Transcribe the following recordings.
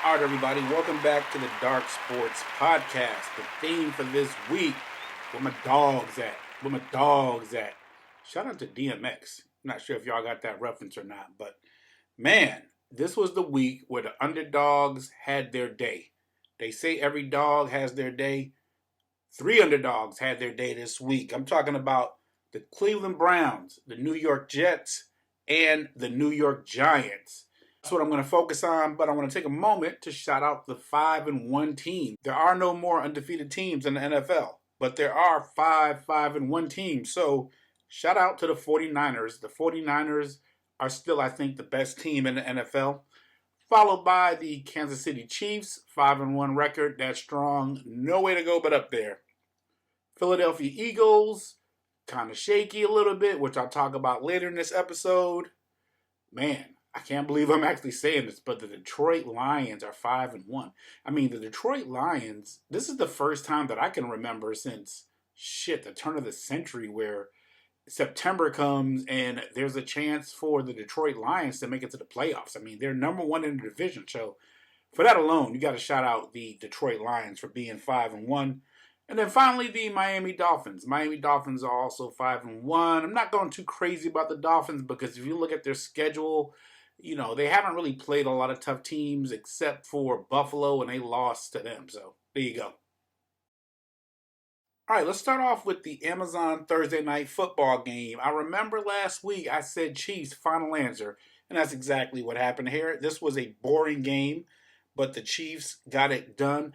All right, everybody, welcome back to the Dark Sports Podcast. The theme for this week, where my dogs at? Where my dogs at? Shout out to DMX. I'm not sure if y'all got that reference or not, but man, this was the week where the underdogs had their day. They say every dog has their day. Three underdogs had their day this week. I'm talking about the Cleveland Browns, the New York Jets, and the New York Giants. That's what I'm going to focus on, but I want to take a moment to shout out the 5-1 team. There are no more undefeated teams in the NFL, but there are 5-1 teams. So shout out to the 49ers. The 49ers are still, I think, the best team in the NFL, followed by the Kansas City Chiefs, 5-1 record. That's strong. No way to go but up there. Philadelphia Eagles, kind of shaky a little bit, which I'll talk about later in this episode. Man, I can't believe I'm actually saying this, but the Detroit Lions are 5-1. I mean, the Detroit Lions, this is the first time that I can remember since, the turn of the century where September comes and there's a chance for the Detroit Lions to make it to the playoffs. I mean, they're number one in the division. So for that alone, you got to shout out the Detroit Lions for being 5-1. And then finally, the Miami Dolphins. Miami Dolphins are also 5-1. I'm not going too crazy about the Dolphins because if you look at their schedule, they haven't really played a lot of tough teams except for Buffalo, and they lost to them. So there you go. All right, let's start off with the Amazon Thursday Night Football game. I remember last week I said Chiefs, final answer, and that's exactly what happened here. This was a boring game, but the Chiefs got it done.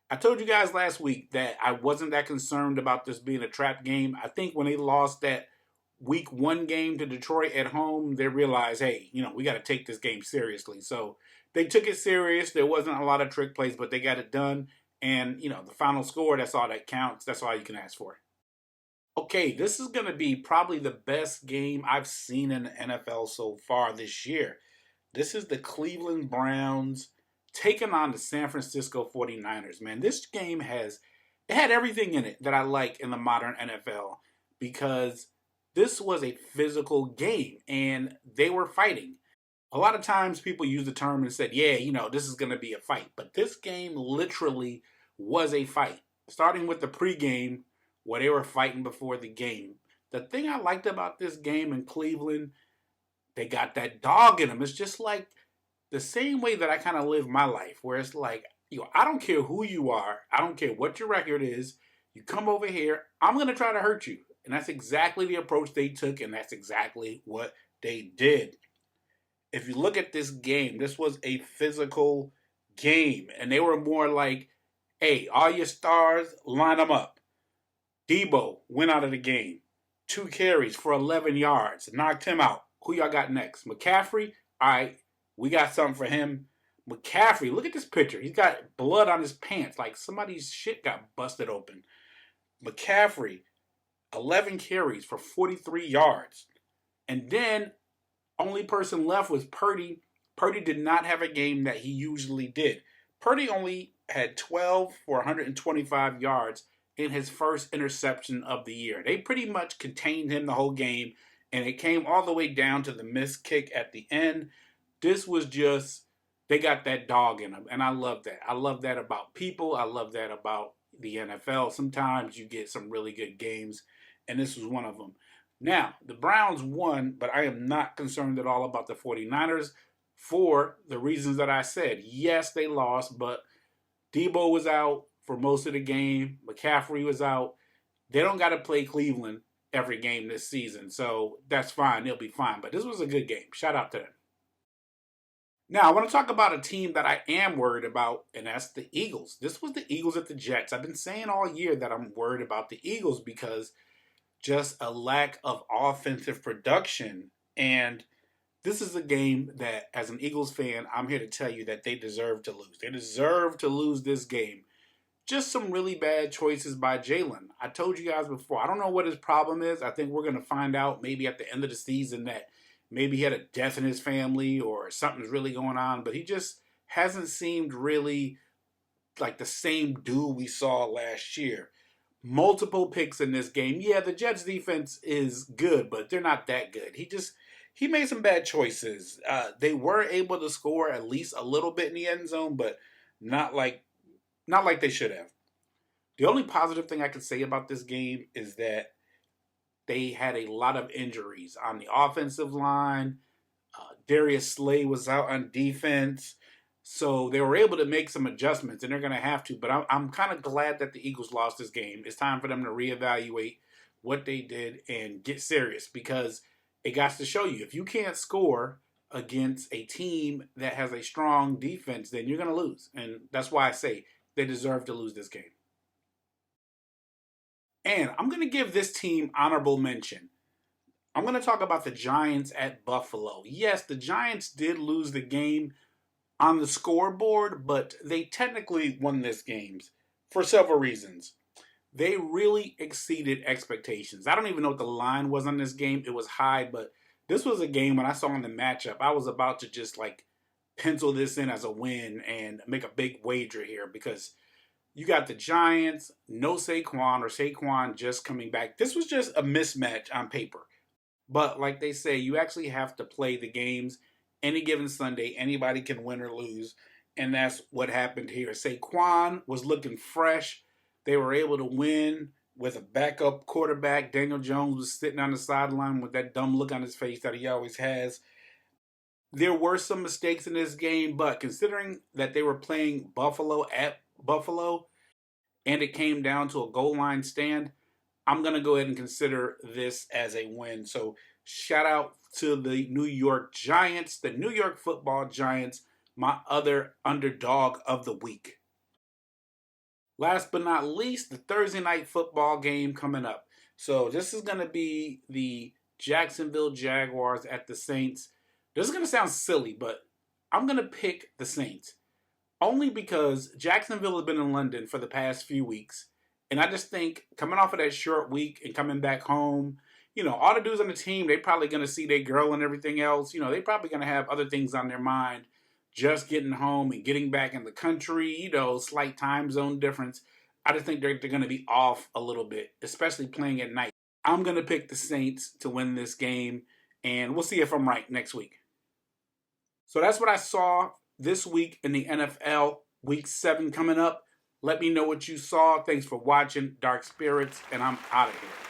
I told you guys last week that I wasn't that concerned about this being a trap game. I think when they lost that week one game to Detroit at home, they realized, hey, we got to take this game seriously. So they took it serious. There wasn't a lot of trick plays, but they got it done. And, the final score, that's all that counts. That's all you can ask for. Okay, this is going to be probably the best game I've seen in the NFL so far this year. This is the Cleveland Browns taking on the San Francisco 49ers. Man, this game had everything in it that I like in the modern NFL because this was a physical game and they were fighting. A lot of times people use the term and said, yeah, this is going to be a fight. But this game literally was a fight. Starting with the pregame where they were fighting before the game. The thing I liked about this game in Cleveland, they got that dog in them. It's just like the same way that I kind of live my life, where it's like, I don't care who you are. I don't care what your record is. You come over here, I'm going to try to hurt you. And that's exactly the approach they took, and that's exactly what they did. If you look at this game, this was a physical game. And they were more like, hey, all your stars, line them up. Debo went out of the game. 2 carries for 11 yards. Knocked him out. Who y'all got next? McCaffrey? All right, we got something for him. McCaffrey, look at this picture. He's got blood on his pants. Like somebody's shit got busted open. McCaffrey, 11 carries for 43 yards. And then only person left was Purdy. Purdy did not have a game that he usually did. Purdy only had 12 for 125 yards in his first interception of the year. They pretty much contained him the whole game, and it came all the way down to the missed kick at the end. This was just, they got that dog in them, and I love that. I love that about people. I love that about the NFL. Sometimes you get some really good games, and this was one of them. Now, the Browns won, but I am not concerned at all about the 49ers for the reasons that I said. Yes, they lost, but Debo was out for most of the game. McCaffrey was out. They don't got to play Cleveland every game this season, so that's fine. They'll be fine. But this was a good game. Shout out to them. Now, I want to talk about a team that I am worried about, and that's the Eagles. This was the Eagles at the Jets. I've been saying all year that I'm worried about the Eagles because just a lack of offensive production. And this is a game that, as an Eagles fan, I'm here to tell you that they deserve to lose. They deserve to lose this game. Just some really bad choices by Jalen. I told you guys before, I don't know what his problem is. I think we're going to find out maybe at the end of the season that maybe he had a death in his family or something's really going on. But he just hasn't seemed really like the same dude we saw last year. Multiple picks in this game. Yeah, the Jets defense is good, but they're not that good. he made some bad choices. They were able to score at least a little bit in the end zone, but not like not like they should have. The only positive thing I can say about this game is that they had a lot of injuries on the offensive line. Darius Slay was out on defense. So they were able to make some adjustments, and they're going to have to. But I'm kind of glad that the Eagles lost this game. It's time for them to reevaluate what they did and get serious, because it got to show you if you can't score against a team that has a strong defense, then you're going to lose. And that's why I say they deserve to lose this game. And I'm going to give this team honorable mention. I'm going to talk about the Giants at Buffalo. Yes, the Giants did lose the game on the scoreboard, but they technically won this game for several reasons. They really exceeded expectations. I don't even know what the line was on this game. It was high, but this was a game when I saw in the matchup, I was about to just like pencil this in as a win and make a big wager here, because you got the Giants, no Saquon, or Saquon just coming back. This was just a mismatch on paper. But like they say, you actually have to play the games any given Sunday. Anybody can win or lose. And that's what happened here. Saquon was looking fresh. They were able to win with a backup quarterback. Daniel Jones was sitting on the sideline with that dumb look on his face that he always has. There were some mistakes in this game, but considering that they were playing Buffalo at Buffalo and it came down to a goal line stand, I'm going to go ahead and consider this as a win. So shout out to the New York Giants, the New York Football Giants, my other underdog of the week. Last but not least, the Thursday night football game coming up. So this is going to be the Jacksonville Jaguars at the Saints. This is going to sound silly, but I'm going to pick the Saints. Only because Jacksonville has been in London for the past few weeks. And I just think coming off of that short week and coming back home, all the dudes on the team, they probably going to see their girl and everything else. They probably going to have other things on their mind. Just getting home and getting back in the country, slight time zone difference. I just think they're going to be off a little bit, especially playing at night. I'm going to pick the Saints to win this game, and we'll see if I'm right next week. So that's what I saw this week in the NFL. Week 7 coming up. Let me know what you saw. Thanks for watching Dark Spirits, and I'm out of here.